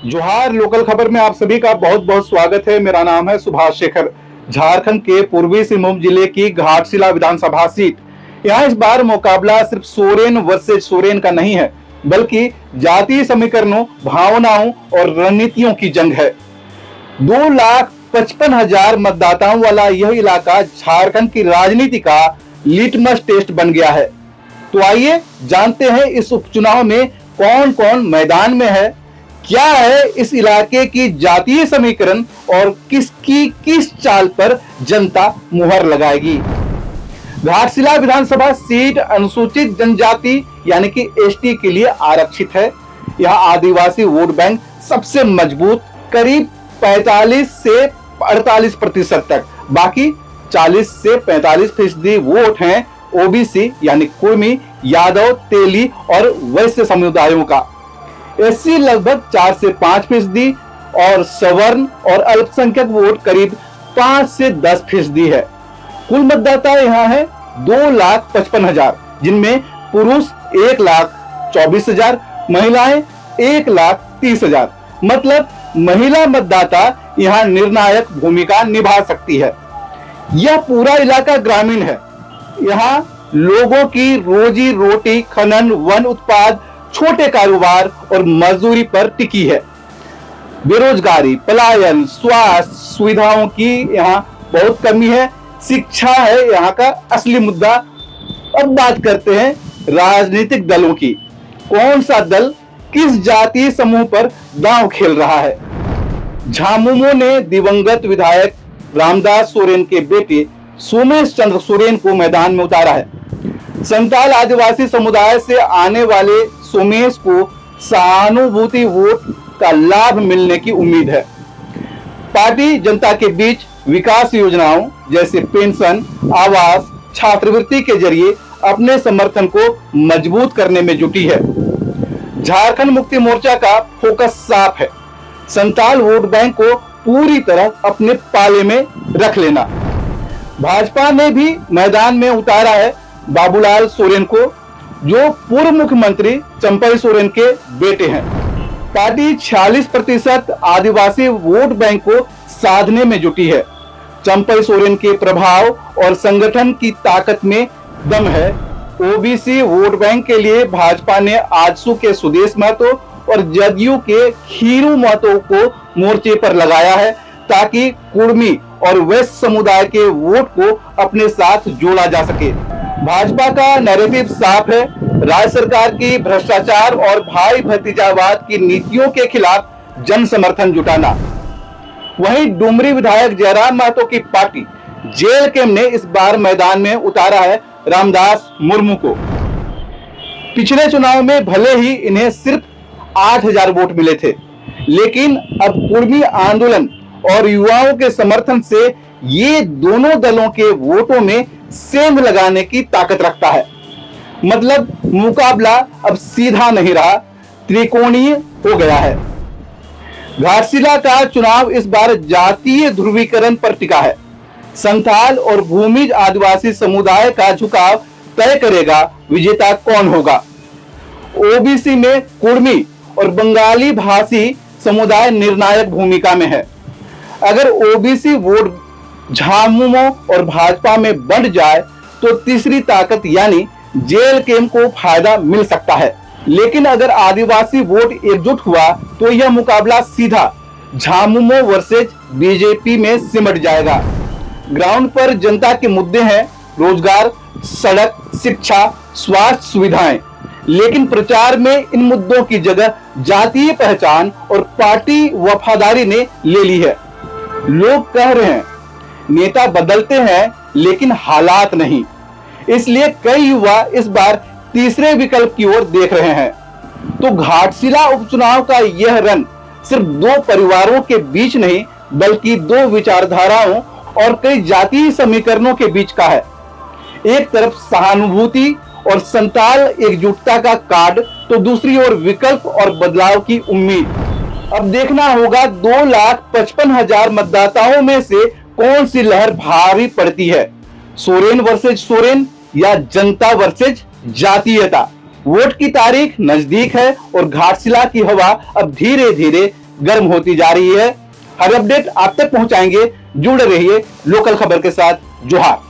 जोहार। लोकल खबर में आप सभी का बहुत बहुत स्वागत है। मेरा नाम है सुभाष शेखर। झारखंड के पूर्वी सिंहभूम जिले की घाटशिला विधानसभा सीट, यहाँ इस बार मुकाबला सिर्फ सोरेन वर्सेज सोरेन का नहीं है, बल्कि जातीय समीकरणों, भावनाओं और रणनीतियों की जंग है। 2,55,000 मतदाताओं वाला यह इलाका झारखंड की राजनीति का लिटमस टेस्ट बन गया है। तो आइए जानते हैं इस उपचुनाव में कौन कौन मैदान में है, क्या है इस इलाके की जातीय समीकरण और किसकी किस चाल पर जनता मुहर लगाएगी। घाटशिला विधानसभा सीट अनुसूचित जनजाति यानी कि एसटी के लिए आरक्षित है। यह आदिवासी वोट बैंक सबसे मजबूत, करीब 45 से 48% तक, बाकी 40 से 45% वोट हैं ओबीसी यानी कुर्मी, यादव, तेली और वैश्य समुदायों का। एससी लगभग 4 से 5% और सवर्ण और अल्पसंख्यक वोट करीब 5 से 10% है। कुल मतदाता यहाँ है 2,55,000, जिनमें पुरुष 1,24,000, महिलाएं 1,30,000। मतलब महिला मतदाता यहाँ निर्णायक भूमिका निभा सकती है। यह पूरा इलाका ग्रामीण है। यहाँ लोगों की रोजी रोटी खनन, वन उत्पाद, छोटे कारोबार और मजदूरी पर टिकी है। बेरोजगारी, पलायन, स्वास्थ्य सुविधाओं की यहाँ बहुत कमी है। शिक्षा है यहाँ का असली मुद्दा। अब बात करते हैं राजनीतिक दलों की। कौन सा दल किस जातीय समूह पर दांव खेल रहा है। झामुमो ने दिवंगत विधायक रामदास सोरेन के बेटे सोमेश चंद्र सोरेन को मैदान में उतारा है। संताल आदिवासी समुदाय से आने वाले सोमेश को सहानुभूति वोट का लाभ मिलने की उम्मीद है। पार्टी जनता के बीच विकास योजनाओं जैसे पेंशन, आवास, छात्रवृत्ति के जरिए अपने समर्थन को मजबूत करने में जुटी है। झारखंड मुक्ति मोर्चा का फोकस साफ है, संताल वोट बैंक को पूरी तरह अपने पाले में रख लेना। भाजपा ने भी मैदान में उतारा है बाबूलाल सोरेन को, जो पूर्व मुख्यमंत्री चंपई सोरेन के बेटे हैं। पार्टी 46% आदिवासी वोट बैंक को साधने में जुटी है। चंपई सोरेन के प्रभाव और संगठन की ताकत में दम है। ओबीसी वोट बैंक के लिए भाजपा ने आजसू के सुदेश महतो और जदयू के खीरू महतो को मोर्चे पर लगाया है, ताकि कुर्मी और वैश्य समुदाय के वोट को अपने साथ जोड़ा जा सके। भाजपा का नैरेटिव साफ है, राज्य सरकार की भ्रष्टाचार और भाई भतीजावाद की नीतियों के खिलाफ जन समर्थन जुटाना। वहीं डुमरी विधायक जयराम महतो की पार्टी जेल कैम्प ने इस बार मैदान में उतारा है रामदास मुर्मू को। पिछले चुनाव में भले ही इन्हें सिर्फ 8,000 वोट मिले थे, लेकिन अब कुर्मी आंदोलन और युवाओं के समर्थन से ये दोनों दलों के वोटों में सेंध लगाने की ताकत रखता है। मतलब मुकाबला अब सीधा नहीं रहा, त्रिकोणीय हो गया है। घाटशिला का चुनाव इस बार जातीय ध्रुवीकरण पर टिका है। संथाल और भूमिज आदिवासी समुदाय का झुकाव तय करेगा विजेता कौन होगा। ओबीसी में कुर्मी और बंगाली भाषी समुदाय निर्णायक भूमिका में है। अगर ओबीसी वोट झामुमो और भाजपा में बढ़ जाए तो तीसरी ताकत यानी जेल कैम्प को फायदा मिल सकता है। लेकिन अगर आदिवासी वोट एकजुट हुआ तो यह मुकाबला सीधा झामुमो वर्सेज बीजेपी में सिमट जाएगा। ग्राउंड पर जनता के मुद्दे हैं रोजगार, सड़क, शिक्षा, स्वास्थ्य सुविधाएं। लेकिन प्रचार में इन मुद्दों की जगह जातीय पहचान और पार्टी वफादारी ने ले ली है। लोग कह रहे हैं नेता बदलते हैं लेकिन हालात नहीं, इसलिए कई युवा इस बार तीसरे विकल्प की ओर देख रहे हैं। तो घाटशिला उपचुनाव का यह रण सिर्फ दो परिवारों के बीच नहीं, बल्कि दो विचारधाराओं और कई जातीय समीकरणों के बीच का है। एक तरफ सहानुभूति और संताल एकजुटता का कार्ड, तो दूसरी ओर विकल्प और बदलाव की उम्मीद। अब देखना होगा 2,55,000 मतदाताओं में से कौन सी लहर भारी पड़ती है, सोरेन वर्सेज सोरेन या जनता वर्सेज जातीयता। वोट की तारीख नजदीक है और घाटशिला की हवा अब धीरे धीरे गर्म होती जा रही है। हर अपडेट आप तक पहुंचाएंगे। जुड़े रहिए लोकल खबर के साथ। जोहार।